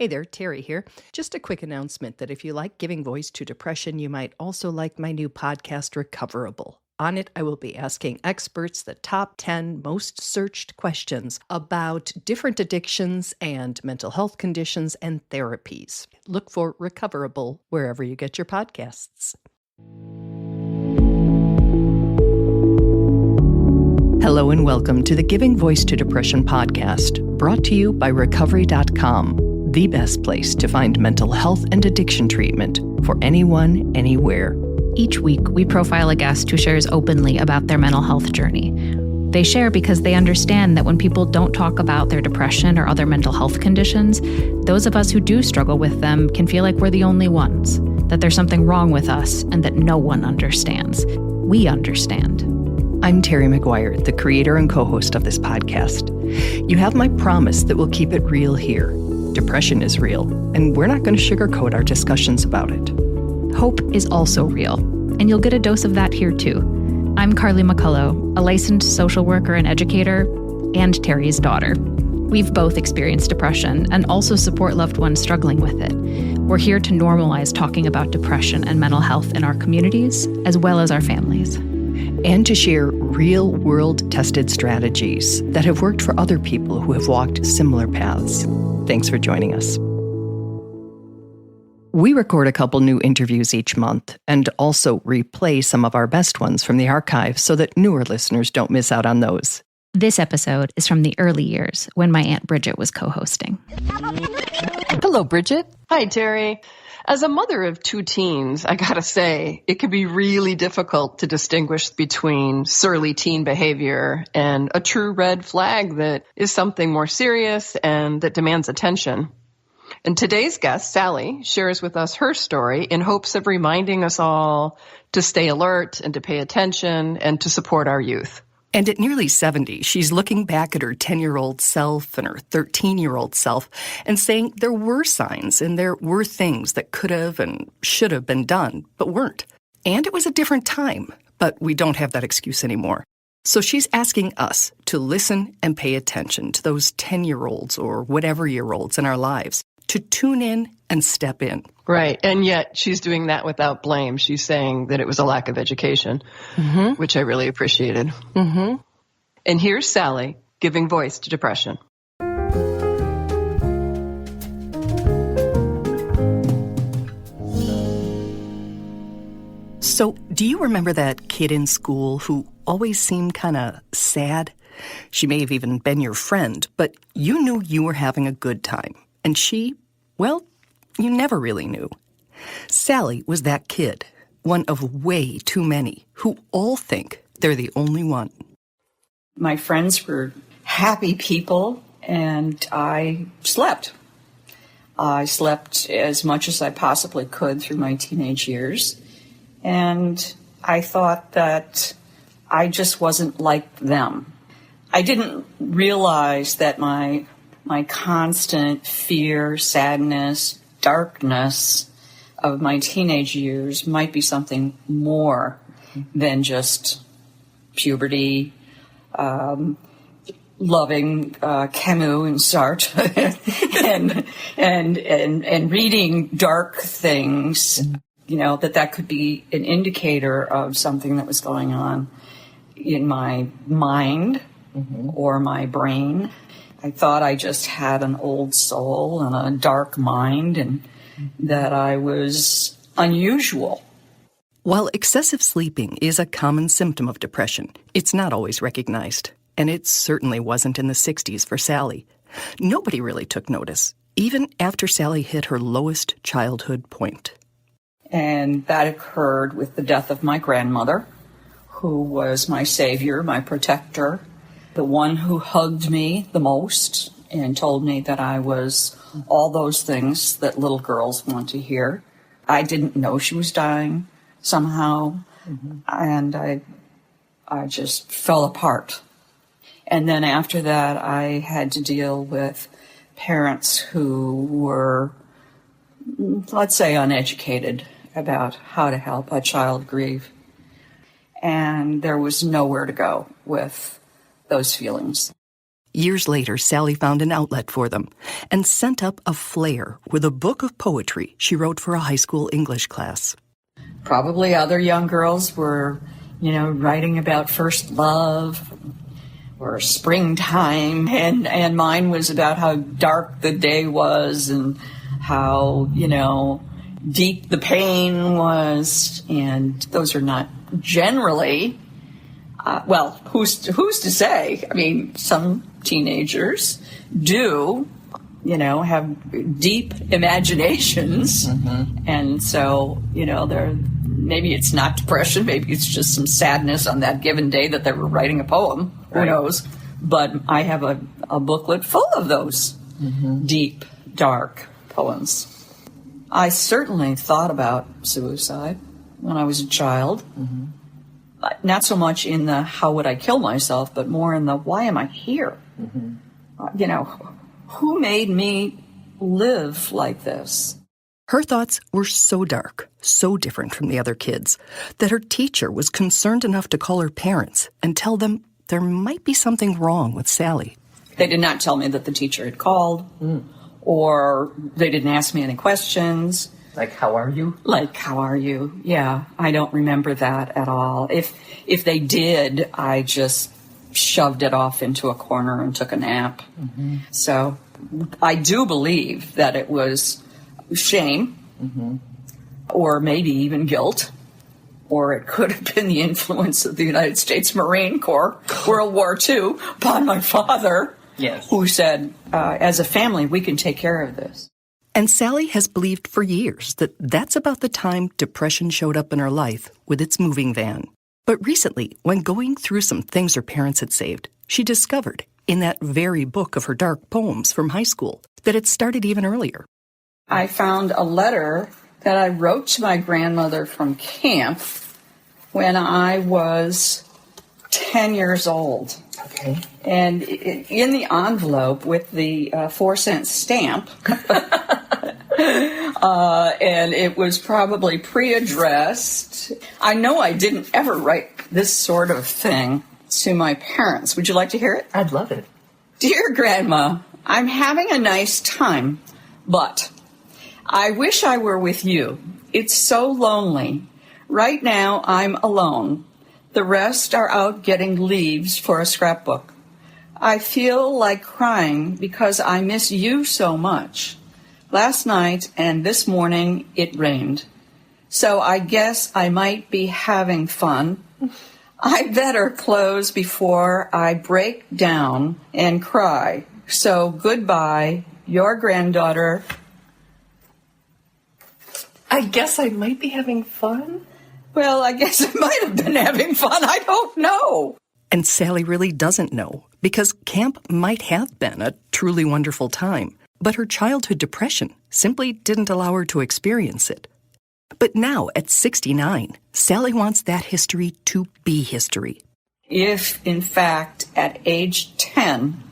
Hey there, Terry here. Just a quick announcement that if you like giving voice to depression, you might also like my new podcast, Recoverable. On it, I will be asking experts the top 10 most searched questions about different addictions and mental health conditions and therapies. Look for Recoverable wherever you get your podcasts. Hello and welcome to the Giving Voice to Depression podcast, brought to you by Recovery.com, the best place to find mental health and addiction treatment for anyone, anywhere. Each week, we profile a guest who shares openly about their mental health journey. They share because they understand that when people don't talk about their depression or other mental health conditions, those of us who do struggle with them can feel like we're the only ones, that there's something wrong with us, and that no one understands. We understand. I'm Terry McGuire, the creator and co-host of this podcast. You have my promise that we'll keep it real here. Depression is real, and we're not going to sugarcoat our discussions about it. Hope is also real, and you'll get a dose of that here too. I'm Carly McCullough, a licensed social worker and educator, and Terry's daughter. We've both experienced depression and also support loved ones struggling with it. We're here to normalize talking about depression and mental health in our communities, as well as our families. And to share real-world tested strategies that have worked for other people who have walked similar paths. Thanks for joining us. We record a couple new interviews each month and also replay some of our best ones from the archive so that newer listeners don't miss out on those. This episode is from the early years when my Aunt Bridget was co-hosting. Hello, Bridget. Hi, Terry. As a mother of two teens, I gotta say, it can be really difficult to distinguish between surly teen behavior and a true red flag that is something more serious and that demands attention. And today's guest, Sally, shares with us her story in hopes of reminding us all to stay alert and to pay attention and to support our youth. And at nearly 70, she's looking back at her 10-year-old self and her 13-year-old self and saying there were signs and there were things that could have and should have been done, but weren't. And it was a different time, but we don't have that excuse anymore. So she's asking us to listen and pay attention to those 10-year-olds or whatever-year-olds in our lives, to tune in and step in. Right. And yet she's doing that without blame. She's saying that it was a lack of education, which I really appreciated. And here's Sally giving voice to depression. So, do you remember that kid in school who always seemed kind of sad? She may have even been your friend, but you knew you were having a good time. And she, well, you never really knew. Sally was that kid, one of way too many, who all think they're the only one. My friends were happy people, and I slept. I slept as much as I possibly could through my teenage years, and I thought that I just wasn't like them. I didn't realize that my constant fear, sadness, darkness of my teenage years might be something more than just puberty, loving Camus and Sartre, and reading dark things. You know, that could be an indicator of something that was going on in my mind or my brain. I thought I just had an old soul and a dark mind and that I was unusual. While excessive sleeping is a common symptom of depression, it's not always recognized. And it certainly wasn't in the 60s for Sally. Nobody really took notice, even after Sally hit her lowest childhood point. And that occurred with the death of my grandmother, who was my savior, my protector, the one who hugged me the most and told me that I was all those things that little girls want to hear. I didn't know she was dying somehow, and I just fell apart. And then after that, I had to deal with parents who were, let's say, uneducated about how to help a child grieve. And there was nowhere to go with those feelings. Years later, Sally found an outlet for them and sent up a flare with a book of poetry she wrote for a high school English class. Probably other young girls were, writing about first love or springtime, and mine was about how dark the day was and how, deep the pain was. And those are not generally, who's to say? I mean, some teenagers do, have deep imaginations. Mm-hmm. And so, maybe it's not depression, maybe it's just some sadness on that given day that they were writing a poem. Right. Who knows? But I have a booklet full of those deep, dark poems. I certainly thought about suicide when I was a child. Mm-hmm. Not so much in the how would I kill myself, but more in the why am I here? Mm-hmm. Who made me live like this? Her thoughts were so dark, so different from the other kids, that her teacher was concerned enough to call her parents and tell them there might be something wrong with Sally. They did not tell me that the teacher had called, or they didn't ask me any questions. Like, how are you? Like, how are you? Yeah, I don't remember that at all. If they did, I just shoved it off into a corner and took a nap. Mm-hmm. So I do believe that it was shame, or maybe even guilt, or it could have been the influence of the United States Marine Corps, World War II, upon my father, yes, who said, as a family, we can take care of this. And Sally has believed for years that that's about the time depression showed up in her life with its moving van. But recently, when going through some things her parents had saved, she discovered, in that very book of her dark poems from high school, that it started even earlier. I found a letter that I wrote to my grandmother from camp when I was 10 years old. Okay. And in the envelope with the 4-cent stamp, and it was probably pre-addressed. I know I didn't ever write this sort of thing to my parents. Would you like to hear it? I'd love it. Dear Grandma, I'm having a nice time, but I wish I were with you. It's so lonely. Right now, I'm alone. The rest are out getting leaves for a scrapbook. I feel like crying because I miss you so much. Last night and this morning, it rained. So I guess I might be having fun. I better close before I break down and cry. So goodbye, your granddaughter. I guess I might be having fun? Well, I guess I might have been having fun. I don't know. And Sally really doesn't know, because camp might have been a truly wonderful time, but her childhood depression simply didn't allow her to experience it. But now, at 69, Sally wants that history to be history. If, in fact, at age 10,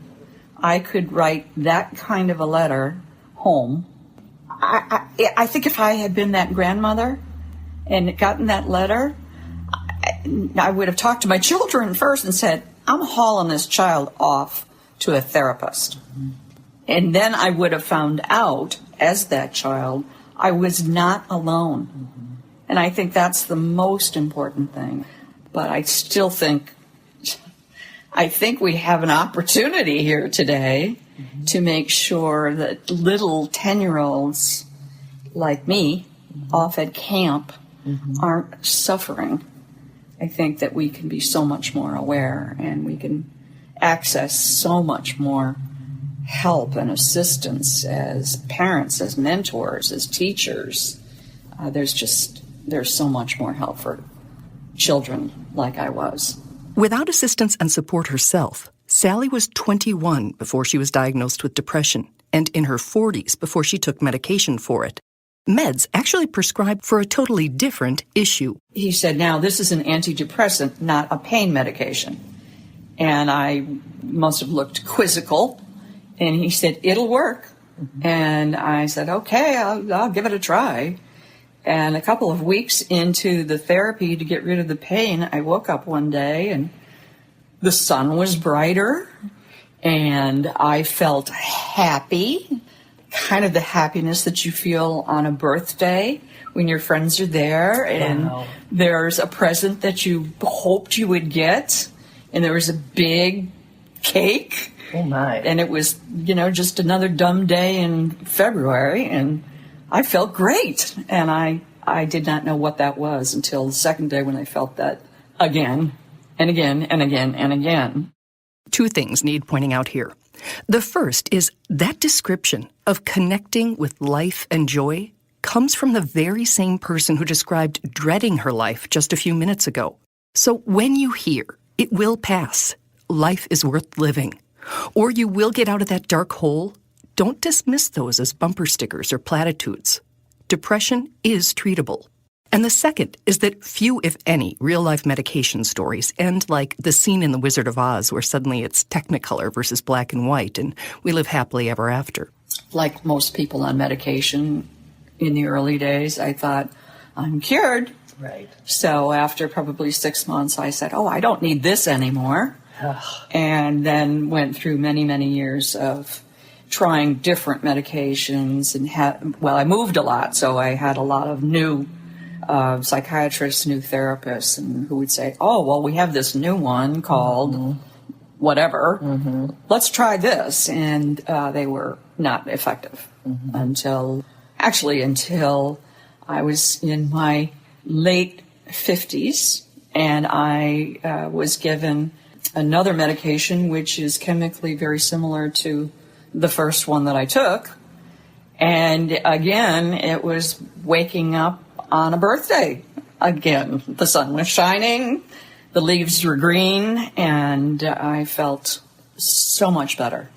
I could write that kind of a letter home, I think if I had been that grandmother and gotten that letter, I would have talked to my children first and said, I'm hauling this child off to a therapist. Mm-hmm. And then I would have found out, as that child, I was not alone. Mm-hmm. And I think that's the most important thing. But I still think we have an opportunity here today to make sure that little 10-year-olds like me off at camp aren't suffering. I think that we can be so much more aware, and we can access so much more help and assistance as parents, as mentors, as teachers. There's so much more help for children like I was. Without assistance and support herself, Sally was 21 before she was diagnosed with depression, and in her 40s before she took medication for it. Meds actually prescribed for a totally different issue. He said, now, this is an antidepressant, not a pain medication. And I must have looked quizzical. And he said, it'll work. Mm-hmm. And I said, okay, I'll give it a try. And a couple of weeks into the therapy to get rid of the pain, I woke up one day and the sun was brighter And I felt happy, kind of the happiness that you feel on a birthday when your friends are there and there's a present that you hoped you would get, and there was a big cake. Oh, my. And it was, just another dumb day in February, and I felt great. And I did not know what that was until the second day when I felt that again and again and again and again. Two things need pointing out here. The first is that description of connecting with life and joy comes from the very same person who described dreading her life just a few minutes ago. So when you hear, "It will pass," "Life is worth living," or "You will get out of that dark hole," don't dismiss those as bumper stickers or platitudes. Depression is treatable. And the second is that few, if any, real-life medication stories end like the scene in The Wizard of Oz where suddenly it's Technicolor versus black and white and we live happily ever after. Like most people on medication in the early days, I thought, I'm cured. Right. So after probably 6 months, I said, I don't need this anymore. And then went through many, many years of trying different medications. And I moved a lot, so I had a lot of new psychiatrists, new therapists, and who would say, we have this new one called whatever. Let's try this. And they were not effective until I was in my late 50s, and I was given another medication which is chemically very similar to the first one that I took. And again, it was waking up on a birthday. Again, the sun was shining, the leaves were green, and I felt so much better.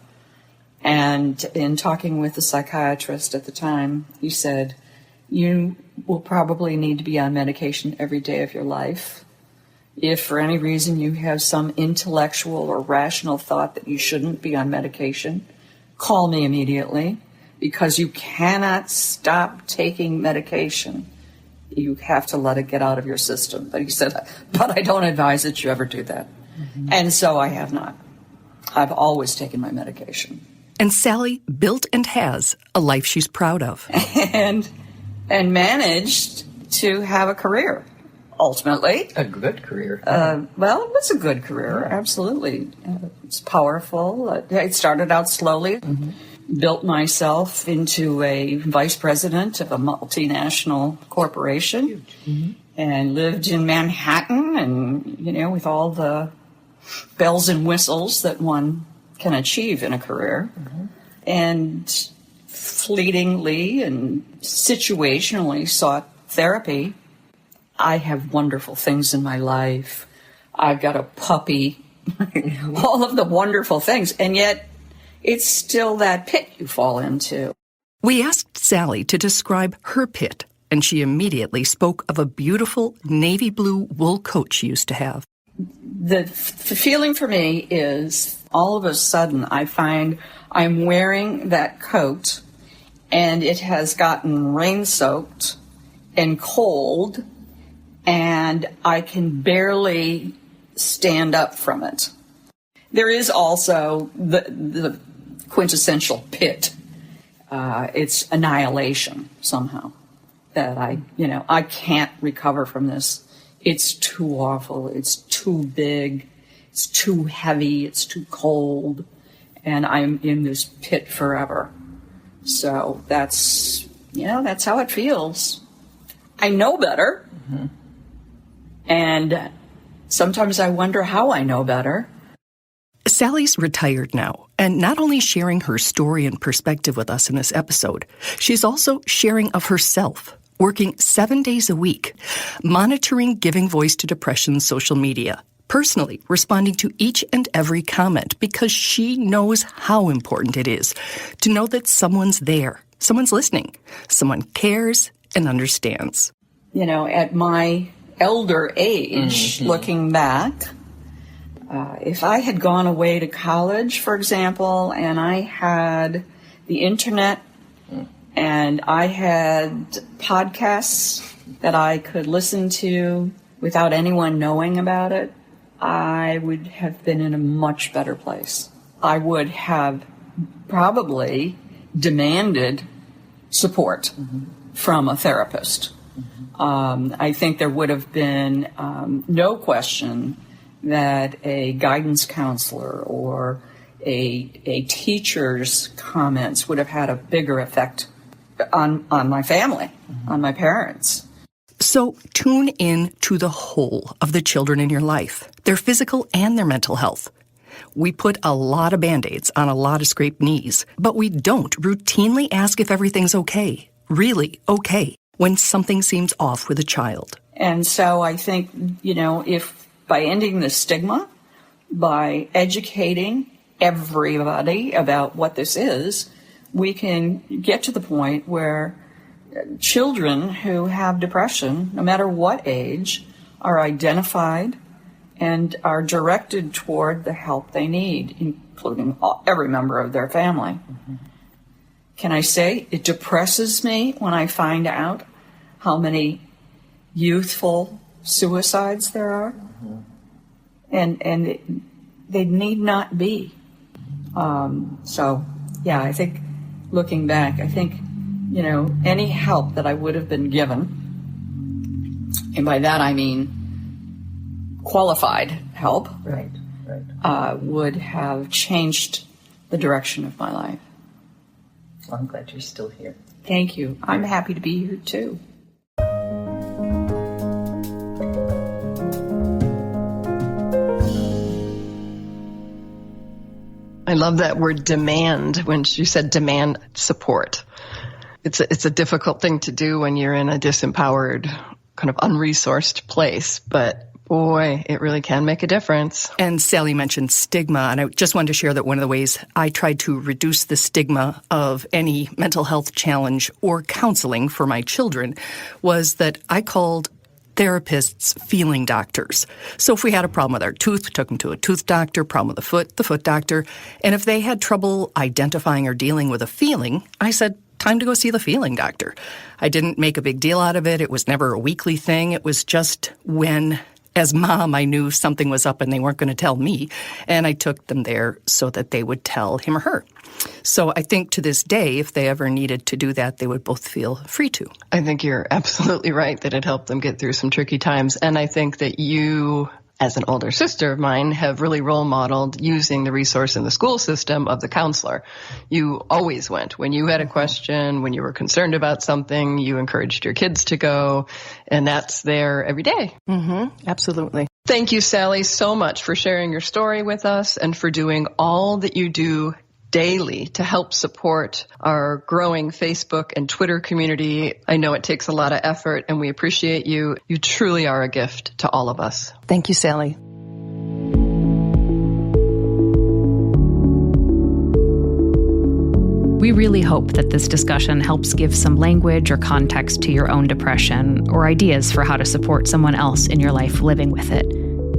And in talking with the psychiatrist at the time, he said, "You will probably need to be on medication every day of your life. If for any reason you have some intellectual or rational thought that you shouldn't be on medication, call me immediately, because you cannot stop taking medication. You have to let it get out of your system." But he said, "But I don't advise that you ever do that." And so I have not. I've always taken my medication. And Sally built and has a life she's proud of. And managed to have a career, ultimately. A good career. It was a good career, absolutely. It's powerful. It started out slowly. Built myself into a vice president of a multinational corporation. And lived in Manhattan and, with all the bells and whistles that one can achieve in a career. And fleetingly and situationally sought therapy. I have wonderful things in my life. I've got a puppy, all of the wonderful things, and yet it's still that pit you fall into. We asked Sally to describe her pit, and she immediately spoke of a beautiful navy blue wool coat she used to have. The feeling for me is all of a sudden I find I'm wearing that coat and it has gotten rain-soaked and cold, and I can barely stand up from it. There is also the quintessential pit. It's annihilation somehow. That I can't recover from this. It's too awful. It's too big. It's too heavy. It's too cold. And I'm in this pit forever. So that's how it feels. I know better. And sometimes I wonder how I know better. Sally's retired now, and not only sharing her story and perspective with us in this episode, she's also sharing of herself, working 7 days a week, monitoring Giving Voice to Depression's social media, personally responding to each and every comment because she knows how important it is to know that someone's there, someone's listening, someone cares and understands. At my elder age, looking back, if I had gone away to college, for example, and I had the internet and I had podcasts that I could listen to without anyone knowing about it, I would have been in a much better place. I would have probably demanded support from a therapist. I think there would have been no question that a guidance counselor or a teacher's comments would have had a bigger effect on my family, on my parents. So tune in to the whole of the children in your life, their physical and their mental health. We put a lot of Band-Aids on a lot of scraped knees, but we don't routinely ask if everything's okay, really okay, when something seems off with a child. And so I think, if by ending the stigma, by educating everybody about what this is, we can get to the point where children who have depression, no matter what age, are identified and are directed toward the help they need, including every member of their family. Can I say it depresses me when I find out how many youthful suicides there are? And they need not be. I think looking back, any help that I would have been given, and by that I mean qualified help, Right. would have changed the direction of my life. Well, I'm glad you're still here. Thank you. I'm happy to be here too. I love that word demand when she said demand support. It's a difficult thing to do when you're in a disempowered, kind of unresourced place, but boy, it really can make a difference. And Sally mentioned stigma, and I just wanted to share that one of the ways I tried to reduce the stigma of any mental health challenge or counseling for my children was that I called therapists feeling doctors. So if we had a problem with our tooth, we took them to a tooth doctor, problem with the foot doctor. And if they had trouble identifying or dealing with a feeling, I said, time to go see the feeling doctor. I didn't make a big deal out of it. It was never a weekly thing. It was just when, as mom, I knew something was up and they weren't going to tell me. And I took them there so that they would tell him or her. So I think to this day, if they ever needed to do that, they would both feel free to. I think you're absolutely right that it helped them get through some tricky times. And I think that you, as an older sister of mine, have really role modeled using the resource in the school system of the counselor. You always went. When you had a question, when you were concerned about something, you encouraged your kids to go, and that's there every day. Absolutely. Thank you, Sally, so much for sharing your story with us and for doing all that you do daily to help support our growing Facebook and Twitter community. I know it takes a lot of effort, and we appreciate you. You truly are a gift to all of us. Thank you, Sally. We really hope that this discussion helps give some language or context to your own depression or ideas for how to support someone else in your life living with it.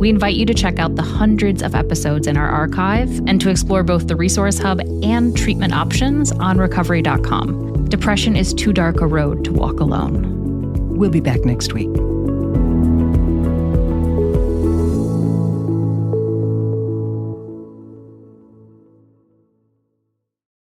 We invite you to check out the hundreds of episodes in our archive and to explore both the Resource Hub and treatment options on recovery.com. Depression is too dark a road to walk alone. We'll be back next week.